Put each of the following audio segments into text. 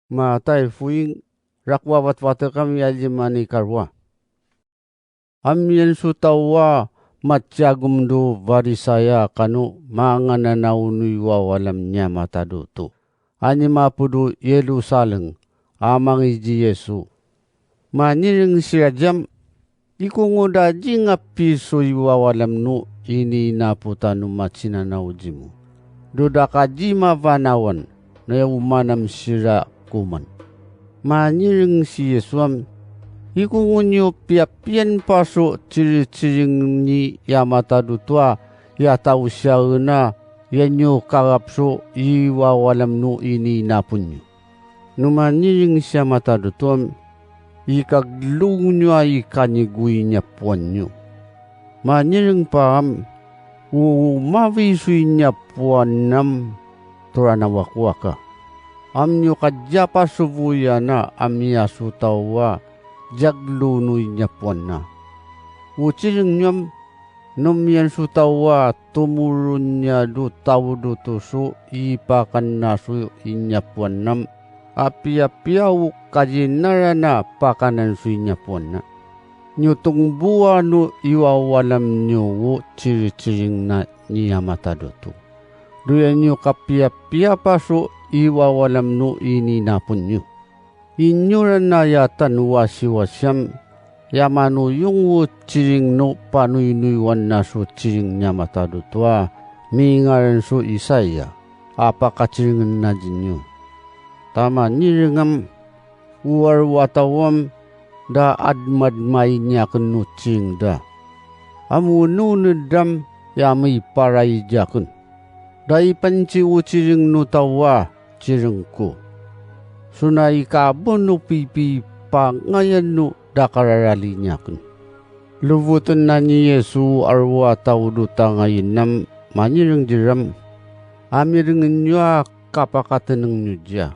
Matai fuing rakwa watwata kami alimani karwa. Amyen sutawa matjagumdo varisaya kanu mangananaunui wawalamnya matadutu. Ani mapudu Yerusalem amang iji Yesu. Maniring sirajam ikungodaji ngapiso iwawalam nu ini naputanu macina na ujimu. Dodakaji mavanawan na umanam sira kuman. Maniring si Yesuam ikungunyo piapian paso ciri-ciring ni yamata dutua ya tau siyauna yanyo karapso iwawalam nu ini napunyo. Numaniring siya mata dutuam ikaglunyo ay kanyigui niya puanyo. Maniring paham umavisuy niya puanam turanawakwaka. Amnyo kadjapa subuya na amya sutawa jaglunuy niya puan na. Uciring niyam numyan sutawa tumurun niya du tau du tusu ipakan nasu inya puan nam api-apiaw kajinara na pakanan su inya puan na. Nyutong buwa no iwawalam niyo ciri-ciring na niya matadutu. Duya niyo kapia-pia paso iwawalam no ini napun niyo. Inyuran na yatan wasi-wasyam yamanu yung ciring no panuy-nuywan na su ciring niya matadutua mingaran su Isaya apaka ciringan na jinyo. Tama niringam uwar watawam da admad may niya kanu ciring da. Amunu nudam yamay paray jakun. Da ipanci ciring no tawa ciring ko. Sunay kabon no pipi pangayan no dakararali niya kun. Lubutan na ni Yesu arwa tauduta ngayon nam maniring diram. Amiring niya kapakatan ng nyudya.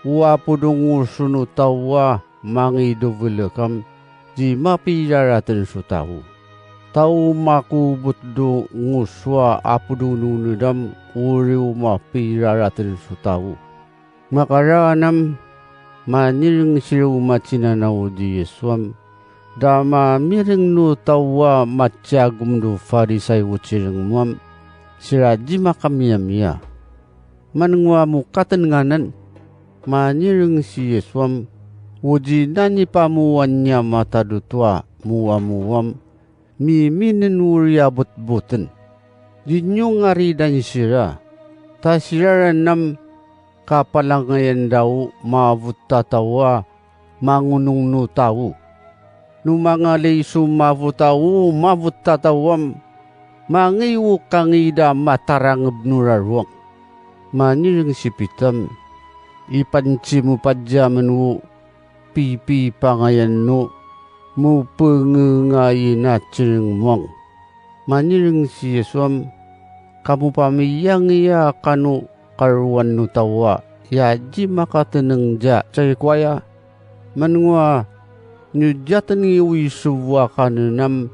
Uwapudong usunu tawa mangidovulakam di mapiraratan su tau. Tau makubut do nguswa apudununudam uriw mapiraratan su tau. Makaranam maniring siru machinanaw di Yesuam dama miring no tawa matjagum do farisay uciring muam siraji makamiyamiya. Manungwa mukatan nganan maniring si Yesuam uji nani pamuwan niya matadutua muamuam miminin uriabut-butin. Dinyo ngaridan sira ta siraran nam kapalangayan daw mavut tatawa mangunung no tau. Numangalay sumavut tau mavut tatawam mangiwu kangida matarangab nurarwang. Maniring sipitam ipanci mo padyaman wo pipi pangayan no mo pengengayin na ciring mong. Maniring si Yesuam kamu pamiyang iya kanu karuan no tawa yaji makateneng ja cay kwaya manungwa nyujatan iwi suwa kanunam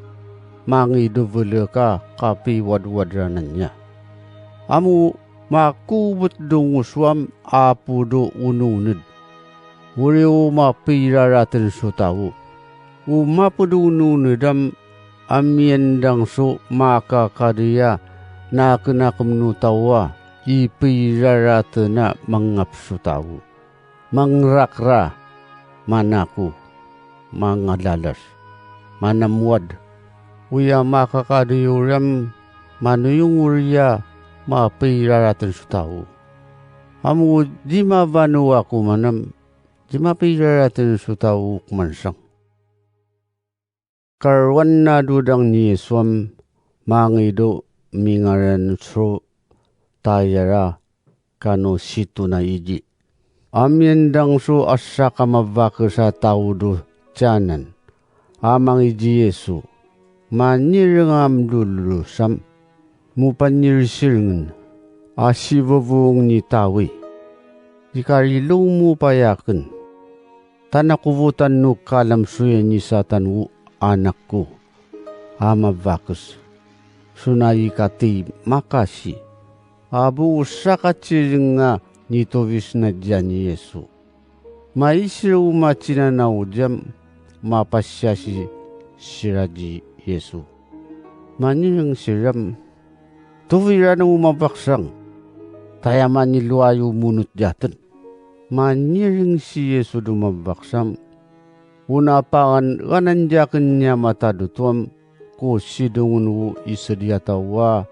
mangidovele ka kapi wadwadranan niya. Amu makubut dong uswam apu do ununid. Uriyo mapiraratin su tawo. Umapudo ununidam amyendang su makakadiya na kinakam tawa ipiraratin na mangap su tawo. Mangrakra manaku mangalalas manamwad. Uya makakadiyuram manuyong uriya mapiraratin su tawo. Amu di mavanu aku manam di mapiraratin su tawo kumansang. Karwan na dudang ni Yesuam mangido mingaran su tayara kano situ na iji. Amyendang su asa kamabaka sa tawdo tiyanan. Amang iji Yesu manirangam dulusam mupanirsiringan asibabung ni tawi. Ikarilo mo payakan tanakubutan no kalamsuyan ni satan wo anak ko amabakus sunayi kati makasi abu usaka ciring nga nitowis na dyan ni Yesu maisiru macina na ujam mapasyasi siraji Yesu. Manirang siram tuvira na umabaksang tayaman ni luayu munut jatan. Maniring si Yesu dumabaksam unapangan kananjakan niya matadutuam ko sidungun wu isadiatawa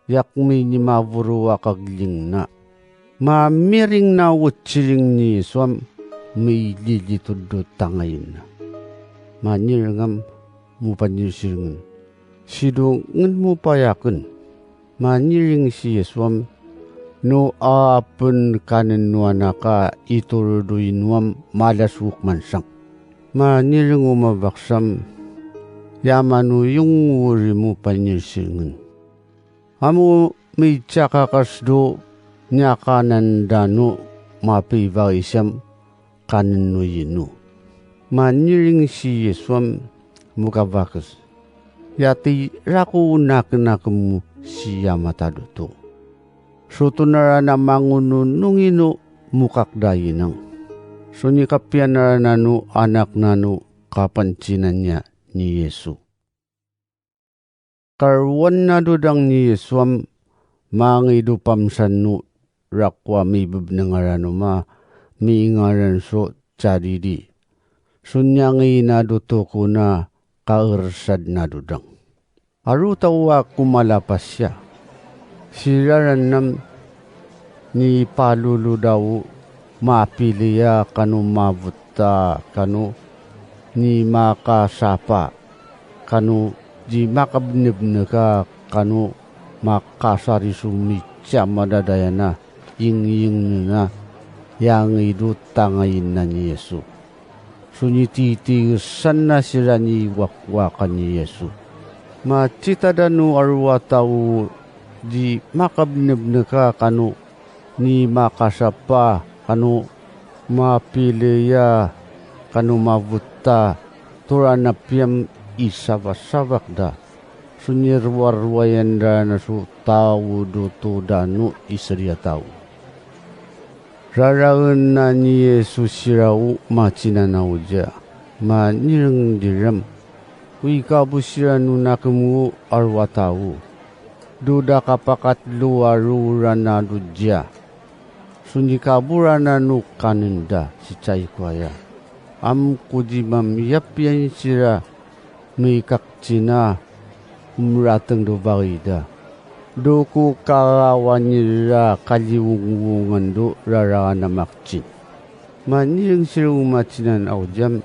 yakmi ni mavuru wakagling na. Mamiring na wutsiring ni Yesuam may lilitudo tangayin na. Manirangam mupanirsiringan. Sidungan mo payakan. Maniring si Yesuam no apun kanin nuanaka ituruduinuam malasuk mansang. Maniring umabaksam yamanu yung uri mo panirsiringan. Amu may tsakakasdo niya kanan dano mapiba isam kanan no yinu. Maniring si Yesuam mukabakas. Yati raku nakanakamu siya mataduto. Sutunara na mangununungino mukakdayinang. Sunikapyan na nanu anak nanu kapansinan niya ni Yesu. Karwan na dudang ni Yesuam mangidupamsan nu rakwa may babnangarano ma miingaran so charidi. Sunyangi na duto ko na kaursad na dudang. Arutawa kumalapas siya. Siraran nam ni palulu daw mapiliya kanu mabuta kanu ni makasapa kanu di makabnibna ka kanu makasari sumitya madadayana ying na yang idutang ngayon na ni Yesu. Sunyititigasan na sila ni wakwakan ni Yesu. Macita danu arwa tau di makabnibna ka kanu ni makasapa kanu mapiliya kanu mabuta turanapyam isabak-sabak da. Sunyirwarwayan da na su tau duto danu isariya tau. Raraun na ni Yesus sirau macina na uja. Manirang diram. Wikabu siranu nakamu arwa tau. Duda kapakat luaruran na dudya. Sunyikaburan na nukanenda si chay kwaya. Am kujimam yapyan sira may kaktsina umratang do bagida. Do ku karawan nila kaliwungungan do rara na makchin. Maniring sila umatsinan awjam.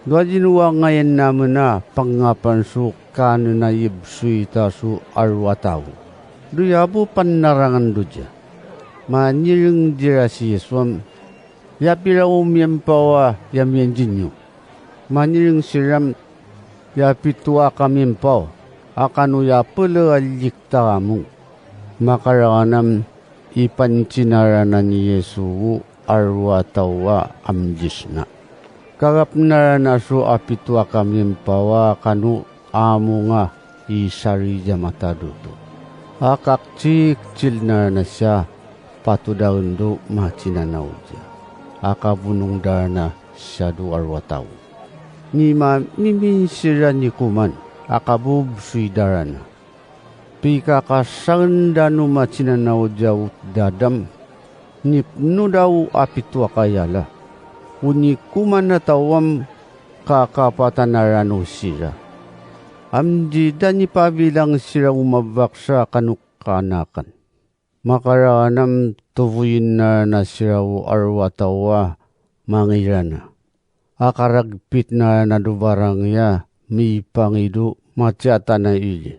Dua jinuwa ngayon naman na pangapan su kano na yibsuita su arwataw. Duyabu panarangan do dya. Maniring dira si Yesuam. Yapira umyampawa yamyan jinyo. Maniring siram yapitua kamimpaw. Akanu yapula alikta kamu. Makaranam ipancinarana ni Yesu arwatawa amjisna. Kagapnara na su apitua kamimpawa kanu amo nga isari jamataduto. Akak cik-cil na siya patudaun do macinanaw siya. Akabunong dana siya do arwataw. Ni miminsira ni kuman. Akabub suidarana. Pika kasanda no machinanaw jaw dadam. Nipno daw apitua kayala. Uni kumanatawam kakapatanarano sira. Amdi dani pabilang sira umabaksa kanukanakan. Makaranam tuvuyin na sira arwatawa mangirana. Akaragpit na nadubarang ya. Mi pangidu maciata na ili.